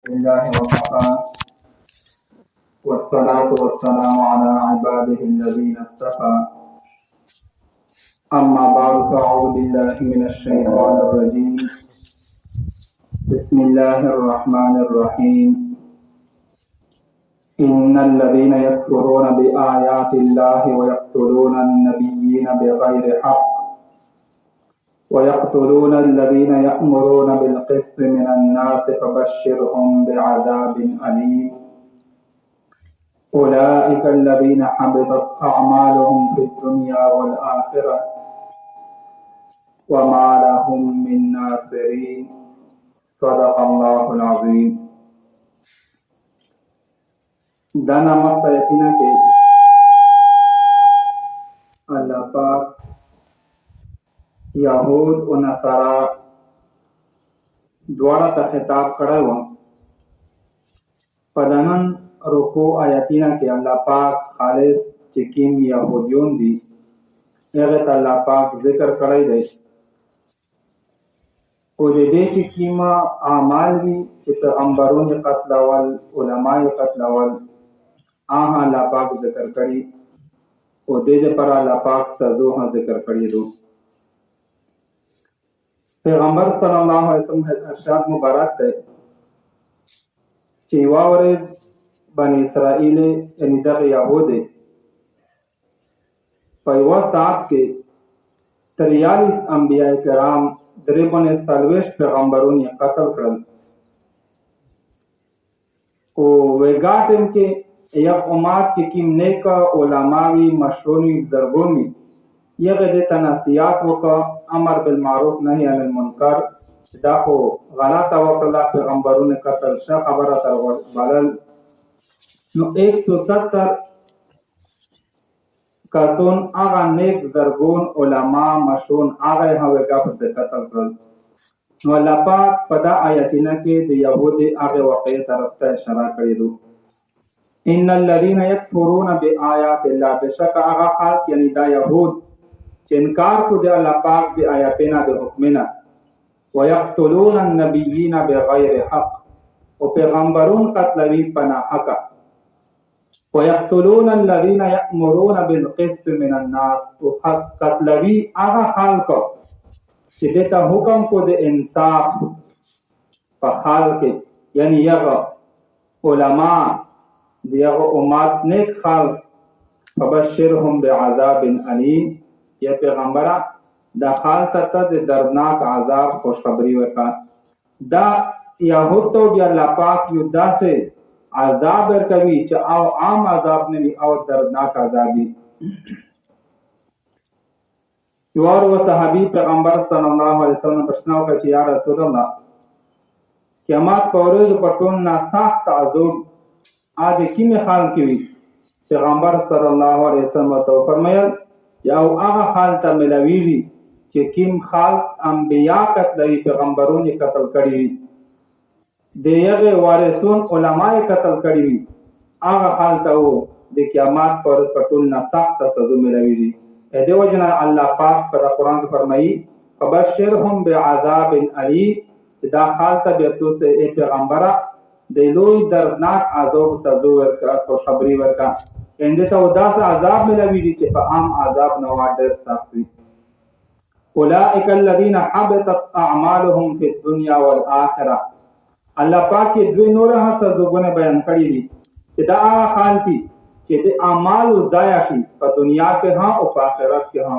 لله وكفى والصلاة والسلام على عباده الذين اصطفى أما بعد فأعوذ بالله من الشيطان الرجيم بسم الله الرحمن الرحيم إن الذين يكفرون بآيات الله ويقتلون النبيين بغير حق ويقتلون الذين يأمرون بالقسط من الناس فبشرهم بعذاب أليم أولئك الذين حبطت أعمالهم في الدنيا والآخرة وما لهم من ناصرين صدق الله العظيم. دانا مقتا یقینا کہ اللہ پاک یہود و نصارا دواړه ته خطاب کړی و. په نن رکوع آیاتینا کې الله پاک خالص چې کوم یهودیون دي هغه ته الله پاک ذکر کړی دی او د دې چې کوم اعمال وي چې پیغمبرون یې قتلول علما یې قتلول هغه الله پاک ذکر کړي او دې لپاره الله پاک سزا هم ذکر کړي دي. پیغمبر صلی الله علیه وسلم ارشاد مبارک دی چې واورید بنی اسرائیل یعنی دغه یهود په یو ساعت کې 43 انبیاء کرام دربونه سلوش پیغمبرون یې قتل کړل او وګاتم کې یو امت چې کوم نیک علماوی مشهوري بزرګونی یغه د تناسیات وکړه امر بالمعروف نهی عن المنکر دا خو غلطه وکړه پیغمبرونه قتل شه خبره تر بلل نو 170 کسون هغه نیک بزرګون علما مشهور هغه هغه په قتل کړل. نو الله پاک په دا آیاتینه کې د یهودي هغه واقعي طرف ته اشاره کړې ده. ان الذين يكفرون بآيات الله بشک هغه خلق یعنی دا یهود چې انکار کو د الله پاک د آیاتینه د حکمنا ويقتلون النبيين بغیر حق او پیغمبرون قتلوي پنا حق ويقتلون الذين يأمرون بالقسط من الناس وحق قتلوي هغه خلق چې دته حکم کو د انصاف په حال کې یعنی هغه علما دیغه امت نیک خلق فبشرهم بعذاب علیم یا پیغمبره دا خالق ته د دردناک عذاب خوشخبری ورکا. دا یهود ته بیا الله پاک یو داسې عذاب ورکوي چې او عام عذاب نه وي او دردناک عذاب وي. یوار و صحابي پیغمبر صلی الله علیه وسلم پښتنه وکړه چې یا رسول الله قیامت پر ورځ په ټول نه سخت عذاب اده کیمه حال کې وي. پیغمبر صلی الله علیه وسلم ته فرمایل چې او هغه حال ته ملويږي چې کیم خلق انبیا قتل پیغمبرون قتل کړي دیغه وارثون علماء قتل کړي هغه حال ته وو د قیامت پر پټول نه سخت سزا ملويږي. دې وجنه الله پاک پر قرآن فرمایي فبشرهم بعذاب علیم چې دا حال ته به تاسو پیغمبره د لوی دردناک عذاب سزا ورکا خوشخبری ورکا انده ته داس عذاب ملويږي چې په عام عذاب نه ډېر سخت وي. اولئک الذین حبطت اعمالهم فی الدنیا والآخرة الله پاک دوی نور سزاګونه بیان کړی دي چې دا حال دي چې د اعمال ضایع شي په دنیا کې ها او په آخرت کې ها.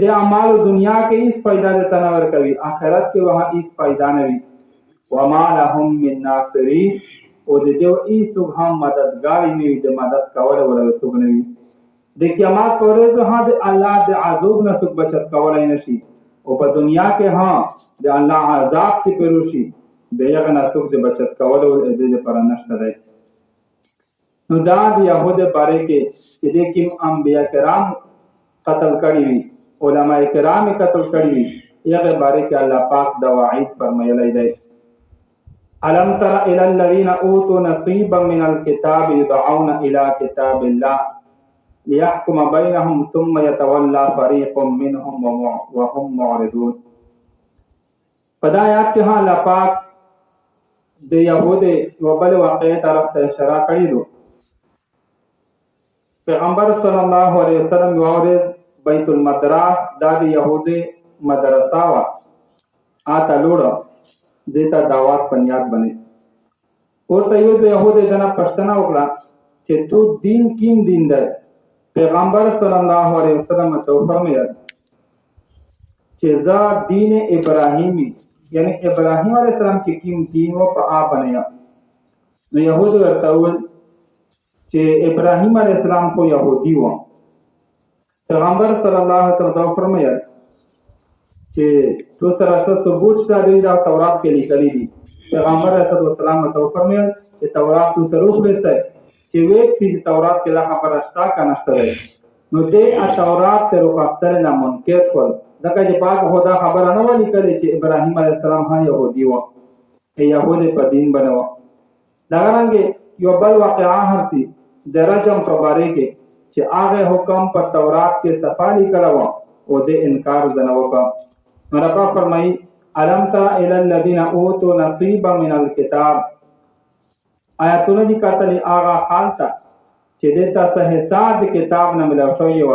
دې اعمال دنیا کې هیڅ فائدہ نه تنور کوي آخرت کې وها هیڅ فائدہ نه وي. وما لهم من ناصرین او د دې هیڅ هم مددگار نه وي د مدد کول ولا څوک نه وي. د قیامت پر ورځ ها د الله د عذاب نه څوک بچت کولای نشي او په دنیا کې ها د الله عذاب چې پروشي دغه نه څوک د بچت کول د دې پر نشته دی. نو دا د يهود باره کې چې د کوم انبیا کرام قتل کړي وي علما کرام قتل کړي وي هغه باره کې الله پاک د وعید فرمایلی دی. الم تر الى الذين اوتوا نصيبا من الكتاب يدعون الى كتاب الله ليحكم بينهم ثم يتولى فريق منهم وهم معرضون. پدا آیات کې الله پاک د یهود یو بل واقعي طرف ته اشاره کړې ده. پیغمبر صلی الله علیه وسلم یو ورځ بیت المدرس دا د یهود مدرسه وا آتا لوړه دیتا دعوت پنیاد بنه ورته یو د یهود دنه پښتنه وکړه چې تو دین کیم دین ده. پیغمبر صلی الله علیه وسلم ته فرمایل چې دا دین ابراهیمی یعنی ابراهیم علیه السلام چې کیم دین و په آ بنیا. نو یهود ورته وویل چې ابراهیم علیه السلام خو یهودي و. پیغمبر صلی الله علیه وسلم فرمایل چې تو سره څه ثبوت شته دی دا تورات کې لیکلي دي. پیغمبر علیه السلام ته فرمایل چې تورات تو سره وخلسته چې وې چې تورات کې لا خبره شته کنه شته. نو دې تورات ته وروستل نه منکر شول ځکه چې پاک خدا خبره نه ولي کړي چې ابراهیم علیه السلام ها يهودي و يهود په دین بنو. دا رنګه یو بل واقعا هرتي د رجم په باره کې چې هغه حکم په تورات کې صفالی کړو او د انکار زنه وکړ. رب فرمایي الم تر الى الذين اوتوا نصيبا من الكتاب آیاتونه دي کتلې هغه حال ته چې د تاسو حساب کتاب نه ملو شوی و.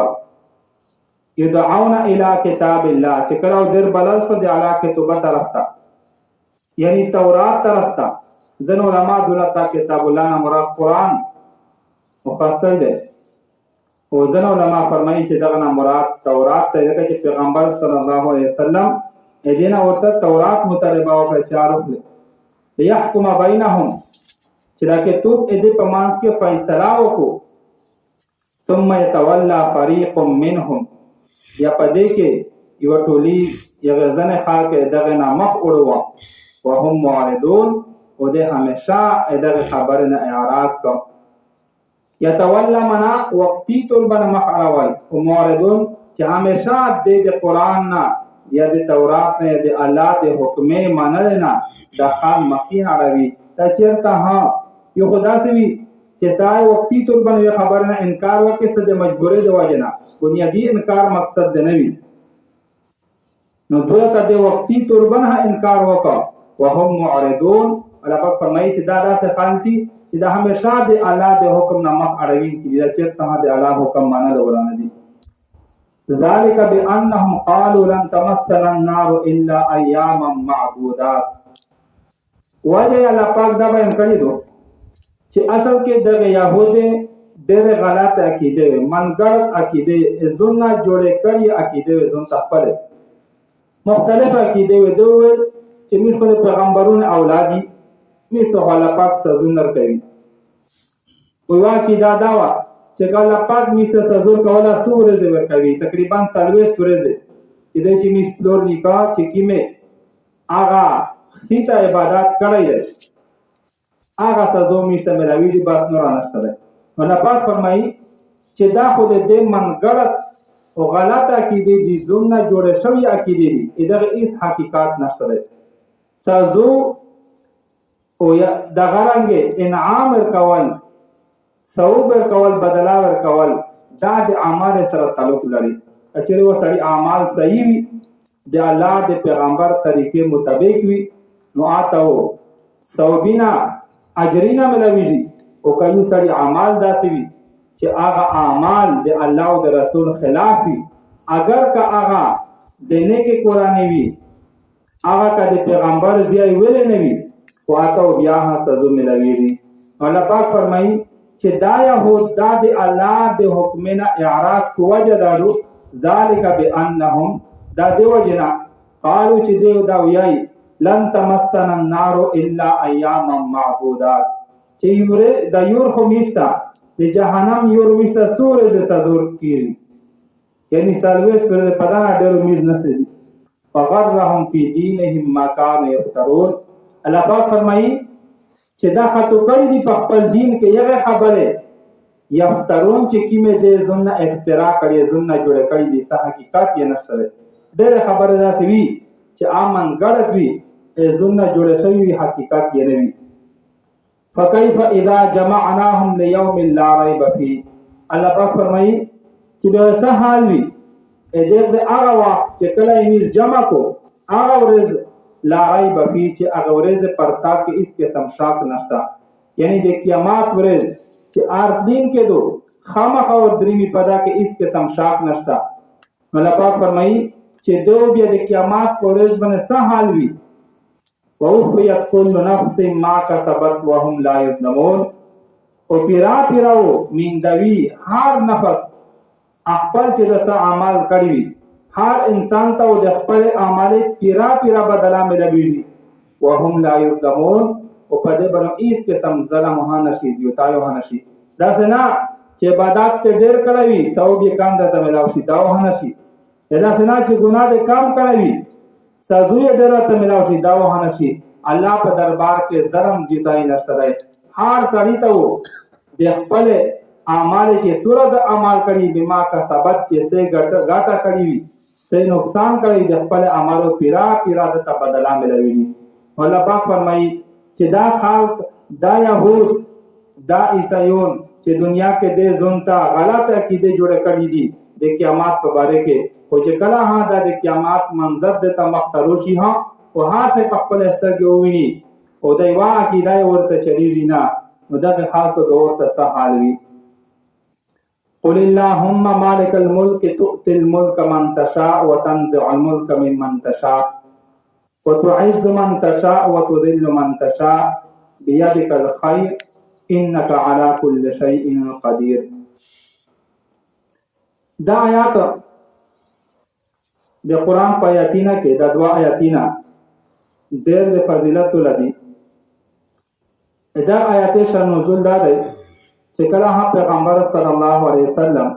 يدعون الى كتاب الله چې کله در بلل شو د اعلی کتابه طرف ته یعنی تورات طرف ته. ځنو علما دلته کتاب الله نه مراد قران مفصل ده او ځنو علما فرمایي چې دغه نه مراد تورات ته ځکه چې پیغمبر صلی الله علیه وسلم اذن ورته تورات مطالبه او چارو کړ يحكم بينهم چې دا کتاب دې په مانس کې فیصله وکړو. ثم يتولى فريق منهم یا پدې کې یو ټولي یو ځنه خلک دغه نامه وړو وهم معرضون او دې همیشه دغه خبره نه اعراض کو. يتولى منا وقتی طول بن مخاول او معرضون چې همیشه د قران نه یا د تورات نه د الله د حکمه منل نه د خان مخین عربي ته چیرته ها یو خدا سوي چې تای وقتی طول بن خبر نه انکار وکړي څه د مجبورې د وجنه بنیادی انکار مقصد نه وي. نو دوی ته د وقتی طول بن انکار وکړه وهم معرضون. الله فرمایي چې دا داسې خانتي چې دا همیشه د الله د حکم نه مخ اړوي چې چیرته د الله حکم منل ورانه دي. ذلك بانهم قالوا لن تمسنا النار الا اياما معدودات. وجه الله پاک دا بیان کړی دو چې اصل کې د يهودي ډېر غلط عقیده منګړ عقیده زونه جوړې کړي عقیده زون تخپل مختلف عقیده دوی چې موږ خپل پیغمبرون اولادي موږ ته الله پاک سزونه کوي. ووا کې دا داوا چې الله پاک موږ ته سزور کوله سورې ورکوي تقریبا 40 ورځې چې د چې موږ فلور نکاح چې کیمه آغا سیته عبادت کړی دی آغا سزو موږ ته ملاوي دي بس نور نشته ده. الله پاک فرمایي چې دا خو دې منګړت او غلط عقیده دي زونه جوړه شوی عقیده دي دغه هیڅ حقیقت نشته ده. سزو او یا د غرنګ انعام ورکول ثواب ورکول بدلا ورکول دا د اعمال سره تعلق لري. چې وسړي اعمال صحیح وي د الله د پیغمبر طریقې مطابق وي نو آتاو ثوابینا اجرینا ملويږي. او کایو سړي اعمال داسې وي چې هغه اعمال د الله او د رسول خلاف وي اگر که هغه د نیکه قرآن وي هغه که د پیغمبر ځای ویل نه وي او آتاو بیا هم سزا ملويږي. الله پاک فرمایي چې دا يهود دا د الله د حکمنا اعراض کوجه دارو ذالک بانهم دا دیو جنا قالو چې دیو دا ویای لن تمسنا النار الا اياما معدودات چې یوره د یور خو میشتا د جهنم یور میشتا سورې د صدور کیږي یعنی سالويس پر پدانا ډېر امید نسي فغرهم فی دینهم ما كانوا يفترون. الله پاک فرمایي چې دا خطو کړی دی په خپل دین کې یغه خبره یفترون چې کیمه دې زنه اختراع کړی زنه جوړ کړی دي صح حقیقت یې نشته. ډېر خبره ده وی چې امن غلط وی زنه جوړ شوی حقیقت یې نه وی. فكيف اذا جمعناهم ليوم لا ريب فيه. الله پاک فرمایي چې دا څه حال وی دې هغه وخت چې کله یې جمع کو هغه ورځ لا ریب فی چې هغه ورځ پرتا کې هیڅ قسم شک نشته، یعنی د قیامت ورځ چې ارزین کېدو خامخا او درېمې پدا کې هیڅ قسم شک نشته. الله پاک فرمایي چې دو بیا د قیامت په ورځ باندې څه حال وي، ووفیت کل نفس ما کسبت وهم لا یظلمون، او پیرا پیراو میندوي هر نفس خپل چې د څه عمل کړی وي، هر انسان ته د خپل اعمال پیرا پیرا بدلا ملوي وهم لا یظلمون، او په دې باندې هیڅ قسم ظلم نه نشي زیاتایو نه نشي. دا نه چې عبادت ته ډېر کړی وي ثواب یې کم درته ملاو شي، دا نه شي. دا نه چې ګناه دې کم کړی وي سزا یې ډېر ته ملاو شي، دا نه شي. الله په دربار کې ظلم زیاتای نشته دی. هر سړی ته د خپل اعمال چې سوره د اعمال کړي بما کسبت چې څه ګټه کړی وي څه نقصان کړی د خپل اعمالو پیرا پیرا د بدلا ملوي. الله پاک فرمایي چې دا خلق دا يهود دا عیسایون چې دنیا کې د ځون ته غلط عقیده جوړ کړی دي د قیامت په باره کې، خو چې کله ها دا د قیامت منظر د تمخترو شي ها او ها څه په خپل سترګې وویني او دا یو عقیده ورته چلیږي نه، نو دا خلکو د ورته څه حال وي. قل اللهم مالک الملک تؤتي الملك من تشاء وتنزع الملك ممن تشاء وتعز من تشاء وتذل من تشاء بيدك الخير انك على كل شيء قدير. دا آیات د قرآن په آیاتینه کې د دوا آیاتینه ډېر د فضیلت لري. دا آیات شان نزول دا دی چې کله پیغمبر صلی الله علیه وسلم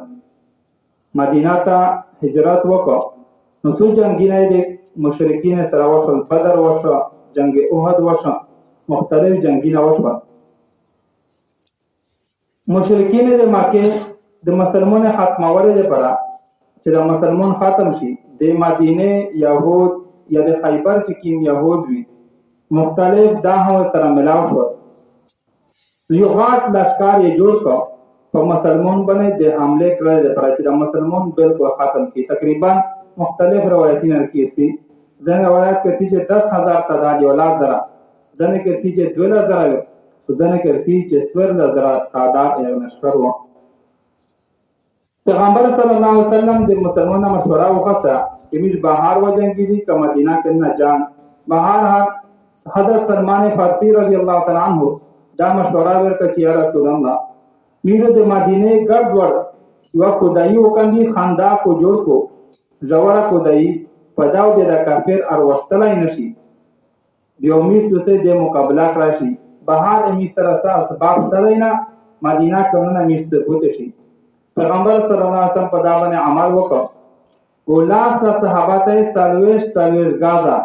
مدینه ته هجرت وکړ نو څو جنگونه د مشرکین سره وشول، بدر وشو، جنگ احد وشو، مختلف جنگونه وشول. مشرکین د مکه د مسلمان ختمولو لپاره چې د مسلمان ختم شي د مدینه یهود یا د خیبر چې کوم یهود وي مختلف داهو سره ملاو شو، یو غاټ لشکار یې جوړ کړ په مسلمان باندې د حمله کړل لپاره چې د مسلمان بالکل ختم کی. تقریبا مختلف روایتونه کیږي، ځنه روایت کوي چې 10,000 تعداد اولاد درا، ځنه کوي چې 12,000، ځنه کوي چې 12,000 تعداد یې نشور و. پیغمبر صلی الله علیه وسلم د مسلمانانو مشوره وکړه چې موږ بهر وځنګي دي که مدینه کې نه جان. بهر حضرت سلمان فارسی رضی الله تعالی عنہ دا مشوره ورکړه چې یا رسول الله موږ د مدینه ګرد ور یو خدای وکړي خندا کو جوړ کو زوړه خدای پداو د کافر اروستلای نشي دیو میستو ته د مقابله کړی بهر میستر اسباب سره نه مدینه کومه میست پوت شي. پیغمبر صلی الله علیه وسلم په دا باندې عمل وکړ او لاس صحابه ته سالويش غازا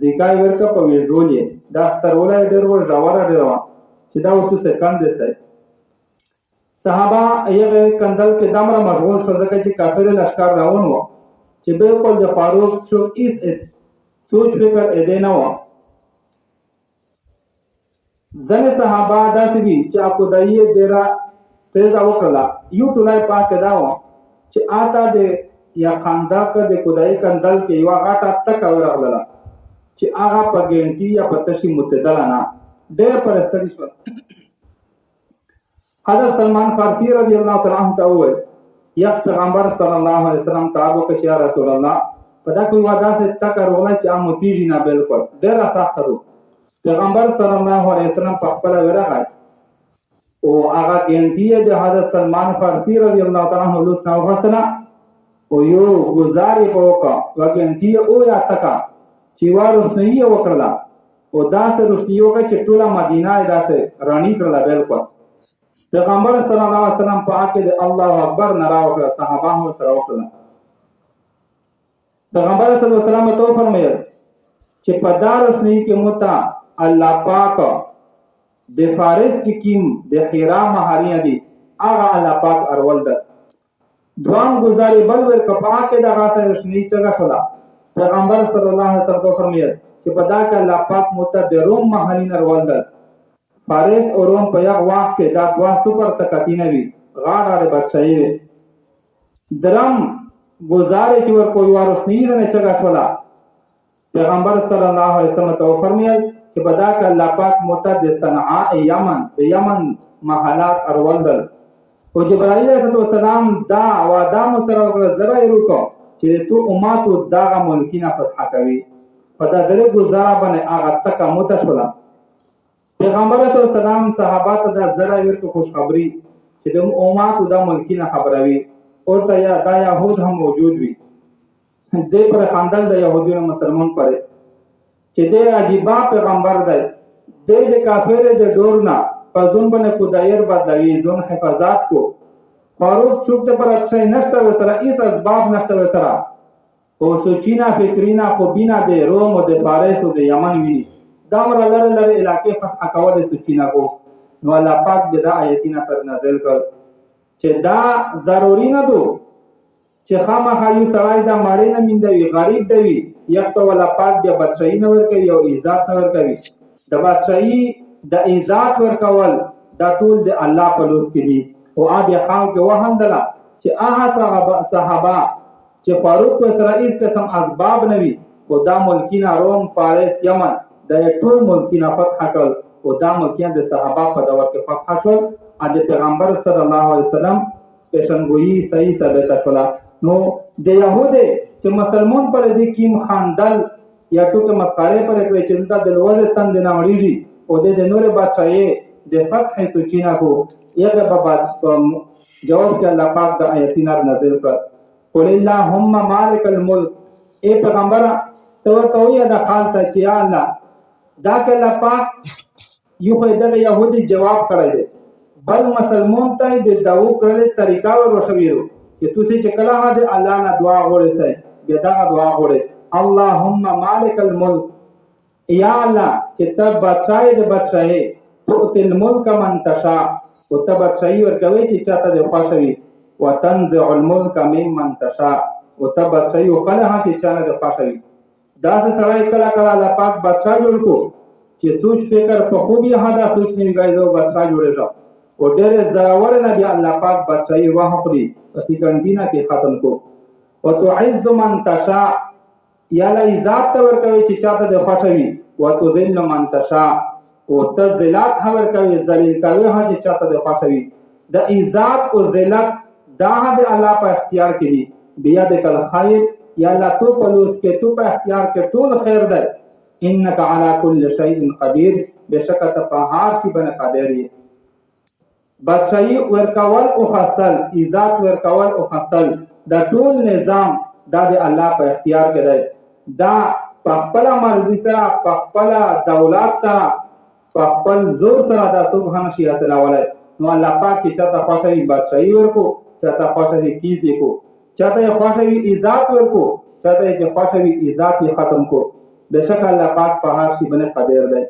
ذکای ورکه په ویډولې دا سترولای ډېر ور زوړه ډېر چې دا وڅ سکند دی. صحابه یې کندل کې دمر مشغول شو ځکه چې کافر لشکر راون وو چې بالکل د فاروق شو هیڅ سوچ فکر اې نه و. ځنې صحابه داسې دي چې اپو دایې ډېره تیز وکړه یو ټولای پاک دا و چې آتا د یا خندق د خدای کندل کې یو غاټه تک ورغله چې هغه په ګنټي یا په تشي متدل نه ډېر پرستری شو. حضرت سلمان فارسی رضی الله تعالی عنہ ته وویل یا پیغمبر صلی الله علیه وسلم تاسو کې یا رسول الله پدا کوئی وعده سے تک ورغله چې امو تیجی نه بالکل ډېر سخت و. پیغمبر صلی الله علیه وسلم په خپل ورغه او هغه ګنټي د حضرت سلمان فارسی رضی الله تعالی عنہ له څخه وغوښتنه او یو گزارې وکړه وګنټي او یا تکا چې وروسنی وکړه او داسې روشنی وکړه چې ټوله مدینه داسې رانی کړله بالکل. پیغمبر صلی الله علیه وسلم په اکه د الله اکبر نارا وکړه، صحابه هم سره وکړه. پیغمبر صلی الله علیه وسلم ته فرمایل چې په دارسنی کې متا الله پاک د فارس چې کیم د حرا مهاریه دي هغه الله پاک ارول ده. دوام گزارې بل ور کپا کې د غاټه روشنی څنګه شولا. پیغمبر صلی الله علیه وسلم فرمایل چې په دا کې الله پاک مت د روم مهارین ارول ده. فارس او روم په یو وخت کې دا دوا سپر تکاتینه وی غاړه بچای درم گزارې چې ور کوی ورسنی نه څنګه شولا پیغمبر صلی الله علیه وسلم ته فرمایل چې بدا ک الله پاک متد صنعاء یمن د یمن محلات اروندل او جبرائیل علیه السلام دا وعده مسره زره ورکو چې تو امات داغه ملکینه فتح کوي په دا درې گزاره باندې هغه تک متشولا پیغمبر علیه السلام صحابه ته دا زره ورکو خوشخبری چې د امات د ملکینه خبروي او ته یا دا يهود هم موجود وي دې پر خاندان د يهودانو مسلمان پره چې دې عجیبا پیغمبر دی دې کافر د ډورنا پزون باندې کو دایر بدلوي ځون حفاظت کو فاروق چوک ته پر اچھا نشته وتره ایس اسباب نشته وتره او سوچینا فکرینا خو بینا د روم او د فارس او د یمن وی دامر لره علاقې فتح کول سوچینا کو نو الله پاک د آیتینا پر نازل کړ چې دا ضروری نه دو چې خامخا یو سړی دا مړی نه میندوي غریب دی یک ته ولا پاک بیا بادشاہي نه ورکوي او عزت نه ورکوي د بادشاہي د عزت ورکول دا ټول د الله په لور کې دي او بیا خام کې وهندله چې هغه صحابه چې فاروق و اسرائیل قسم اسباب نوي او دا ملکینا روم فارس یمن د ټول ملکینا فتح کړ او دا ملکیان د صحابه په دور کې فتح شول د پیغمبر صلی الله علیه وسلم پیشنګوئی صحیح ثابت کړه نو د يهود چې مسلمان پر دې کیم خاندل یا ټوکه مسخره پر کوي چې دا د لوړ تند نه وړيږي او د نور بادشاہي د فتح سوچینا کو یغه بابا جواب کې الله پاک د آیتینار نازل کړ قل اللهم مالک الملک اے پیغمبر تو تویا د حال ته چې الله دا کې الله پاک یو په د يهودي جواب کړی دی بل مسلمان ته د دعو کړل طریقہ ورشویرو چې تاسو چې کله د الله نه دعا غوړئ بیا دا دعا غوړئ اللهم مالک الملک یا الله چې ته بادشاہ د بادشاہي تو تل ملک من تشاء او ته بادشاہي ورکوي چې چاته د خوښوي وتنزع الملك ممن تشاء او ته بادشاہي وکړه چې چانه د خوښوي دا سړی کله کله الله پاک بادشاہ جوړ کو چې سوچ فکر په خوبي هدا سوچ نه غایزو بادشاہ جوړه او ډېر زراور نبی الله پاک بادشاہي واه کړی اسی کنټینا کې ختم کو او تعز من تشاء یا لا عزت ور کوي چې چاته د خوښوي او تذل من تشاء او ته ذلت هور کوي ذلیل کوي چې چاته د خوښوي د عزت او ذلت دا د الله په اختیار کې دي بیا د کل خیر یا الله تو په لوس کې تو په اختیار کې ټول خیر ده انک علی کل شیء قدیر بشکته په هر شی باندې قادر یې بادشاہي ورکول او خاصل عزت ورکول او خاصل دا ټول نظام دا د الله په اختیار کې دی دا په خپل مرزي سره په خپل دولت سره په خپل زور سره دا سبحان شي حاصلولای نو الله پاک چې چاته خوښوي بادشاہي ورکو چاته خوښوي کیږي کو چاته خوښوي عزت ورکو چاته چې خوښوي عزت یې ختم کو بشک الله پاک په هر شي باندې قادر دی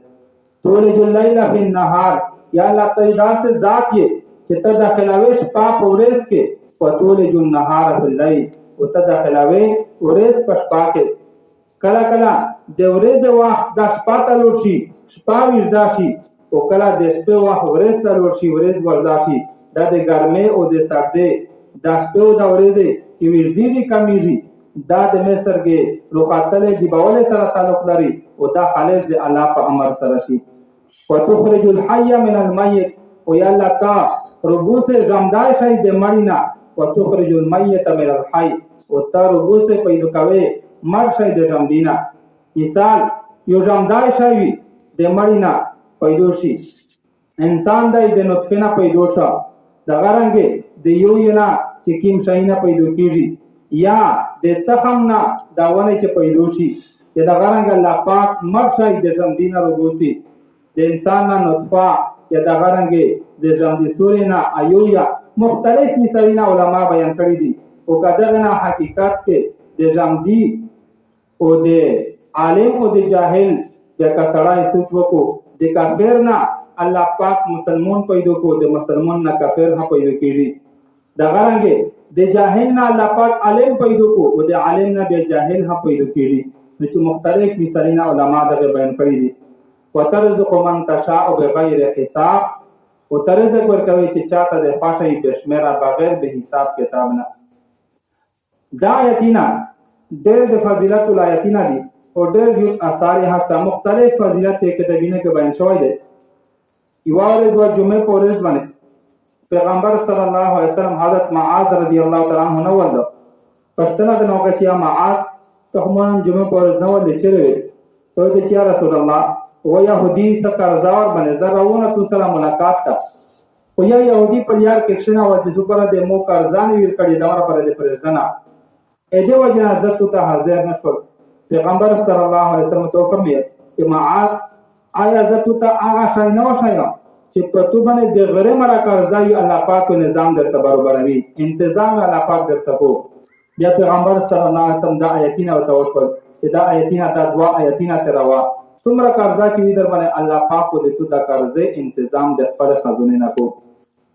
طول الليل فی النهار یا الله پیدا سے ذات یہ کہ تدخلاوی شپا پورس کے فتولج النهار فی الليل او تدخلاوی ورس پشپا کے کلا کلا د ورځ وخت د شپه ته لور شي شپه وژدا شي او کلا د شپې وخت ورځ ته لور شي ورځ وردا شي دا د ګرمۍ او د سردۍ د شپې او د ورځې چې وژدي کمیږي دا د مسترګې روخاتلې دی باولې سره تعلق لري او دا خالص د الله په امر سره شي وتخرج الحي من الميت او یا الله تا ربو سے زمدار شي د مړینا وتخرج الميت من الحي او تا ربو سے پیدا کوي مر شي د زمدینا مثال یو زمدار شي د مړینا پیدا شي انسان د نطفه نه پیدا شو د غرنګ د یو ینا چې کیم شي نه پیدا کیږي یا د تخم نه دا ونه چې پیدا شي د غرنګ الله پاک مر شي د زمدینا ربو سي د انسان نه نطفه یا د غرنګ د ژوند سوري نه ایویا مختلف مثالونه علما بیان کړی دي او کداغه نه حقیقت کې د ژوندۍ او د عالم او د جاهل د کثړای سوچ وکړو د کافر نه الله پاک مسلمان پیدا کو د مسلمان نه کافر هم پیدا کړي د غرنګ د جاهل نه الله پاک عالم پیدا کو او د عالم نه د جاهل هم پیدا کړي نو چې مختلف مثالونه علما دغه بیان کړی دي وترزق من تشاء بغیر حساب وترزق ورکوي چې چاته د خوښي بشمیره بغیر به حساب کتاب نه دا آیتینا ډېر د فضیلت الایتینا دي او ډېر یو اثار حتی مختلف فضیلت کې کتابینه کې بیان شوی دی. یوه ورځ د جمعې په ورځ باندې پیغمبر صلی الله علیه وسلم حضرت معاذ رضی الله تعالی عنہ نو ولده پښتنه د نوکه چې معاذ ته هم جمعې په ورځ نو ولې چیرې ته د چې رسول الله و يهودي سکرزار باندې زراونه تو سره ملاقات تا خو یا يهودي په یار کې شنه و چې سپره د مو کارزان ویل کړي دا پر دې پرځنه اې دې وجه حضرت ته حاضر نشو. پیغمبر صلی الله علیه وسلم ته فرمایي چې معاذ آیا حضرت ته هغه شای نو شای چې په تو باندې د غره مرا کارځای الله پاک نظام درته برابروي انتظام الله پاک درته کو. بیا پیغمبر صلی الله علیه وسلم دا آیتونه او توکل دا آیتونه دا دوا آیتونه تروا څومره قرضا چې در باندې الله پاک دې تو دا قرضې تنظیم د خپل خزانه نه کو.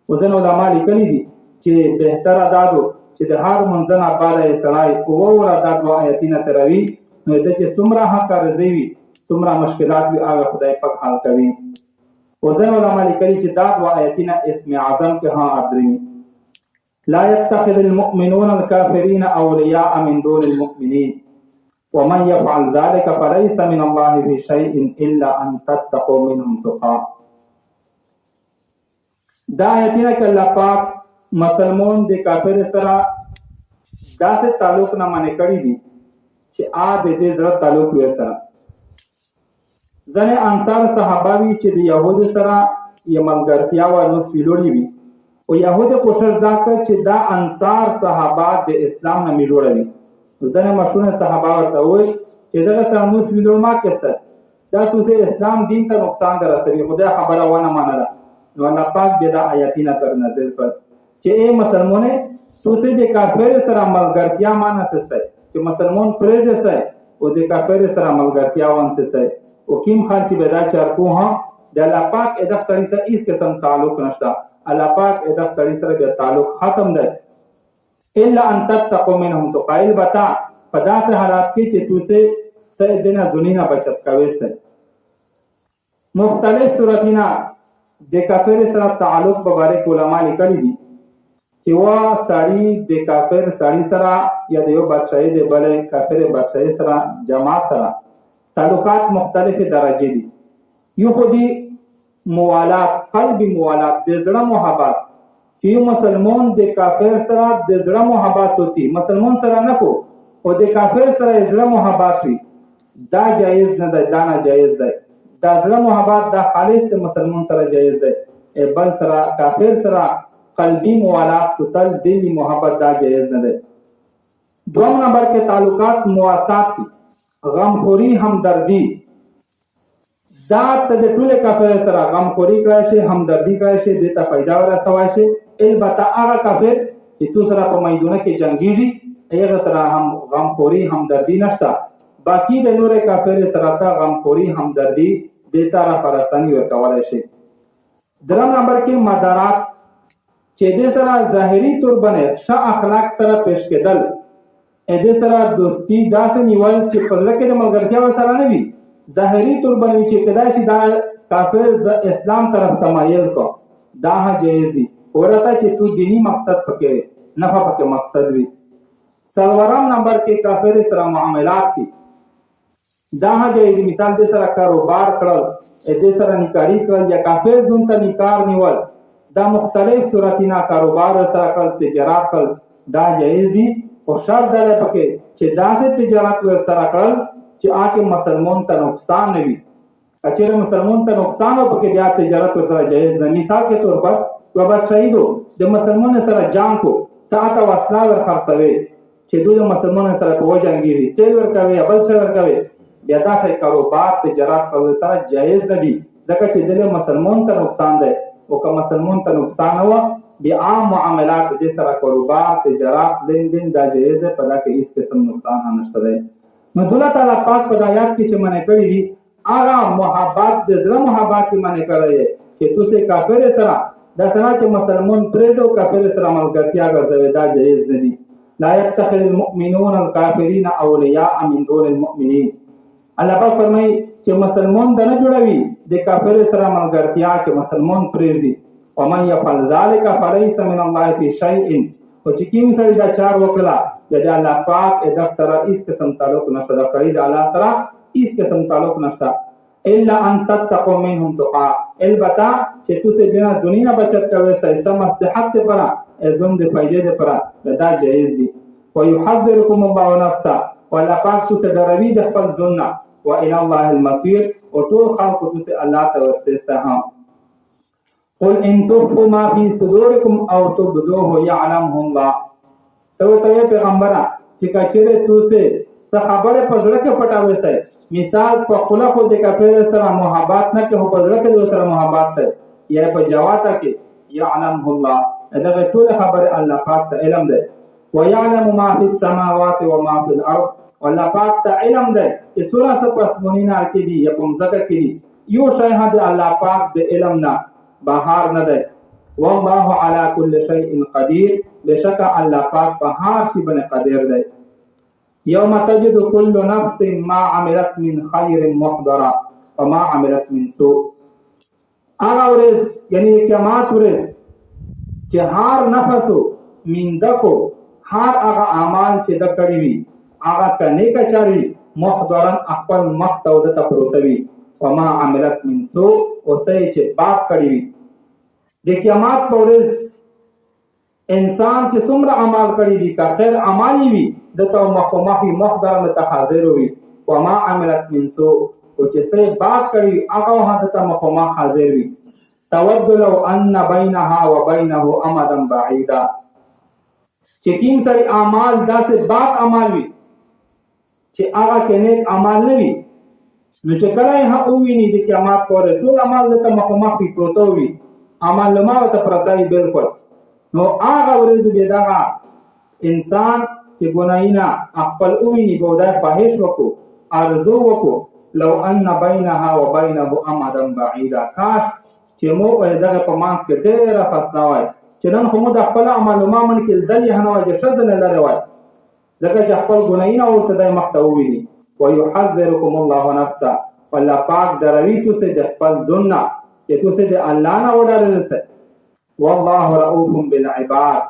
وزن علماء لیکلي دي چې بهتره دادو چې د هر منځنه باندې سړای او ور دا دوا آیتونه تروي نو د چې څومره حق قرضې وي څومره مشکلات وي هغه خدای پاک حل کوي. وزن علماء لیکلي چې دا دوا آیتونه اسم اعظم کې ها ادري لا يتخذ المؤمنون الكافرين اولياء من دون المؤمنين ومن يفعل ذلك فليس من الله في شيء الا ان تتقوا منهم تقى. دا آیتونه کې الله پاک مسلمان د کافر سره داسې تعلق نه منې کړی دي چې دې زړه تعلق وي سره. ځنې انصار صحابه وي چې د يهودو سره یې ملګرتیا و نو سپیلوړي وي او يهود کوشش دا کوي چې دا انصار صحابه د اسلام نه ملوړوي. ځنه مشهور صحابه ورته وایي چې دغه سموس ویلو ما کېسته دا څه اسلام دین ته نقصان درسوي خدای خبره ونه منله. نو الله پاک دې دا آیاتونه پر نازل کړ چې اے مسلمانې څه دې کافر سره ملګرتیا مانه سسته چې مسلمان پرې دسه او دې کافر سره ملګرتیا ونسته او کیم خان چې بدا چار کو ها د الله پاک اې د سړي سره هیڅ قسم تعلق نشته. الله پاک اې د سړي سره د تعلق ختم دی الا ان تتقوا منهم تقائل بتا پدا سے حالات کی چتوسے سیدنا دنیا بچت کوي. مختلف صورتینا د کافر سره تعلق مبارک علماء لیکلي دي چې وا سړی د کافر سړی سره یا د یو بادشاہي د بل کافر بادشاہي سره جماعت سره تعلقات مختلف درجه دي. یو خو دي موالات قلبی موالات د زړه محبت چې مسلمان د کافر سره د زړه محبت ہوتی مسلمان سره نه کو او د کافر سره زړه محبت وي دا جایز نه ده دا ناجایز ده. دا زړه محبت دا خالص مسلمان سره جایز ده بل سره کافر سره قلبی موالات توتل دلی محبت دا جایز نه ده. دوم نمبر کې تعلقات مواسات غمخوری همدردی دا ته د ټول کافر سره غمخوری کړای شي همدردی کړای شي د ته پیدا ورسوي شي البته هغه کافر چې تو سره په میدونه کې جنگیږي هغه سره هم غمخوری همدردی نشته. باقی د نور کافر سره ته غمخوری همدردی د ته را پرستانی ورکولای شي. درم نمبر کې مدارات چې د سره ظاهری تور باندې ښه اخلاق سره پیش کېدل دې سره دوستی داسې نیول چې په لکه د ملګرتیا سره نه وي ظاهری تور باندې چې کدای شي دا کافر اسلام طرف تمایل کو دا جایز دي ورته چې تو دینی مقصد پکې نه پکې مقصد وي. څلورم نمبر کې کافر سره معاملات دي دا جایز دي. مثال دې سره کاروبار کړل دې سره نکاری کړل یا کافر ځون ته نکار نیول دا مختلف صورتینا کاروبار سره کړل تجارت کړل دا جایز دي او شرط دا پکې چې داسې تجارت ور سره کړل چې آکه مسلمان ته نقصان نه وي. اچھا مسلمان ته نقصان او پکې بیا تجارت ور سره جایز نه. مثال کے طور پر یو بات شهیدو د مسلمان سره جنگ کو ساعت واسلا ور خرڅوي چې دوی مسلمان سره په وجنګيږي تل ور کوي بل څه ور کوي بیا دا کاروبار تجارت کول سره جایز نه دي ځکه چې د مسلمان ته نقصان دی او که مسلمان ته نقصان و بیا عام معاملات د سره کاروبار تجارت لین دین دا جایز ده په دا کې هیڅ قسم نقصان نشته دی. نو الله تعالی پاک په آیات کې چې منې کړی دي هغه محبت د زړه محبت کې منې کړی چې تاسو کافر سره دا څنګه چې مسلمان پرې دو کافر سره ملګرتیا کوي دا جایز نه دي. لا يتخذ المؤمنون الكافرين اولياء من دون المؤمنين. الله پاک فرمایي چې مسلمان د نه جوړوي د کافر سره ملګرتیا چې مسلمان پرې دي. ومن يفعل ذلك فليس من الله في شيء. او چې کوم سړي دا چار وکړه د الله پاک د سره هیڅ قسم تعلق نشته، د کړي د الله سره هیڅ قسم تعلق نشته. الا ان تتقوا منهم تقا، البته چې تاسو د دنیا بچت کوئ سم مصلحت لپاره ازم د فائدې لپاره دا جایز دي. ويحذركم الله نفسه، والله پاک تاسو دروي د خپل ځان، والى الله المصير، او ټول خلق تاسو الله ته ورسېسته هم. قل ان تخفوا ما في صدوركم او تبدوه يعلمه الله. ته پیغمبره چې کچره تاسو څه خبره په ځړه کې پټاوي سي، مثال په خله خو د کافر سره محبت نه کوي، په ځړه کې سره محبت ده، یا په جواب کې يعلمه الله، دا ټول خبره الله پاک ته علم ده. ويعلم ما في السماوات وما في الارض، والله پاک ته علم ده چې څومره څه په اسمانونو کې دي یا په ځمکه کې دي، یو شی هدا الله پاک د علم نه بهار نه ده. والله على كل شيء قدير، بشک الله پاک په هر شي باندې قادر ده. يوم تجد كل نفس ما عملت من خير محضرا وما عملت من سوء. هغه ورځ یعنی قیامت ورځ چې هر نفسو میندکو هر هغه اعمال چې د کړی وي هغه کني کچاري محضرا خپل مخ ته ودته پروتوي، وما عملت من سوء او چې باک کړی وي. د قیامت په ورځ انسان چې څومره عمل کړی دي که خیر عمل وي دته مخامخي محضر متحاضر وي، وما عملت من سوء او چې څه باک کړی هغه دته مخامخ حاضر وي. تود لو ان بينها وبينه امدا بعيدا، چې کوم سری اعمال داسې باک عمل وي چې هغه کې نیک عمل نه وي، نو چې کله یې وویني د قیامت پورې ټول عمل دته مخامخ پروت وي، عمل ما ته پرځای بالکل، نو هغه ورځ به دغه انسان چې ګناهونه خپل وویني ګودای فاحش وکړو ارزو وکړو، لو ان بينها وبينه امدا بعيدا، کاش چې مو دغه په مانس کې ډېره فاصله وای، چې نن خو مو د خپل عمل ما من کې دلې نه وای چې شذ نه لري وای، ځکه چې خپل ګناهونه او صدای مخته وویني. ويحذركم الله نفسه، والله پاک دروي تاسو د خپل ځان چې تاسو د الله نه وډارل سئ. والله رؤوف بالعباد،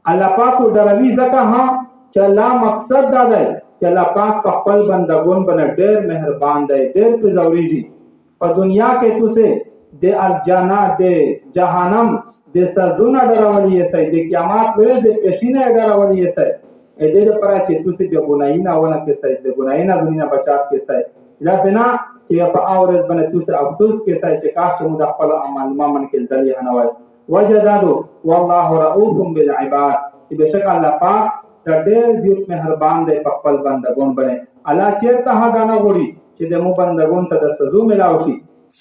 الله پاک دروي ځکه ها چې الله مقصد دا دی چې الله پاک په خپل بندګون باندې ډېر مهربان دی، ډېر پزوريږي. په دنیا کې تاسو د الجنه د جهنم د سزونه ډرولې سئ، د قیامت ورځ د پښینه ډرولې سئ، د دې لپاره چې تاسو د ګناهینه ونه کې سئ، د ګناهینه دنیا بچات کې سئ، دا نه چې په اورز باندې تاسو افسوس کې سئ چې کاش مو د خپل عمل ما من کې دلې نه وای. وجدادو والله رؤوف بالعباد، چې بشک الله پاک ډېر زیات مهربان دی په خپل بندګون باندې. الله چیرته هدا نه غوړي چې د مو بندګون ته د سزو ملاوي شي،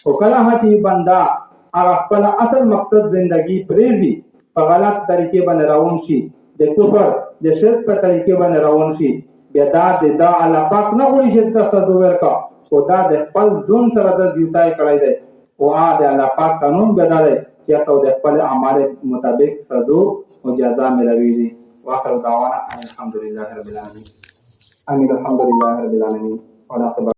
او کله چې بندا هغه خپل اصل مقصد زندگی پریږدي په غلط طریقې باندې روان شي، د کفر د شرک په طریقې باندې روان شي، بیا دا الله پاک نه غوړي چې د سزو ورکا، او دا د خپل ځون سره د زیاتای کړی دی، او د الله پاک قانون بدلای چې تاسو د خپل اعمال مطابق سزو او جزا ملوي. واخر دعوانا الحمد لله رب العالمين. امين. الحمد لله رب العالمين.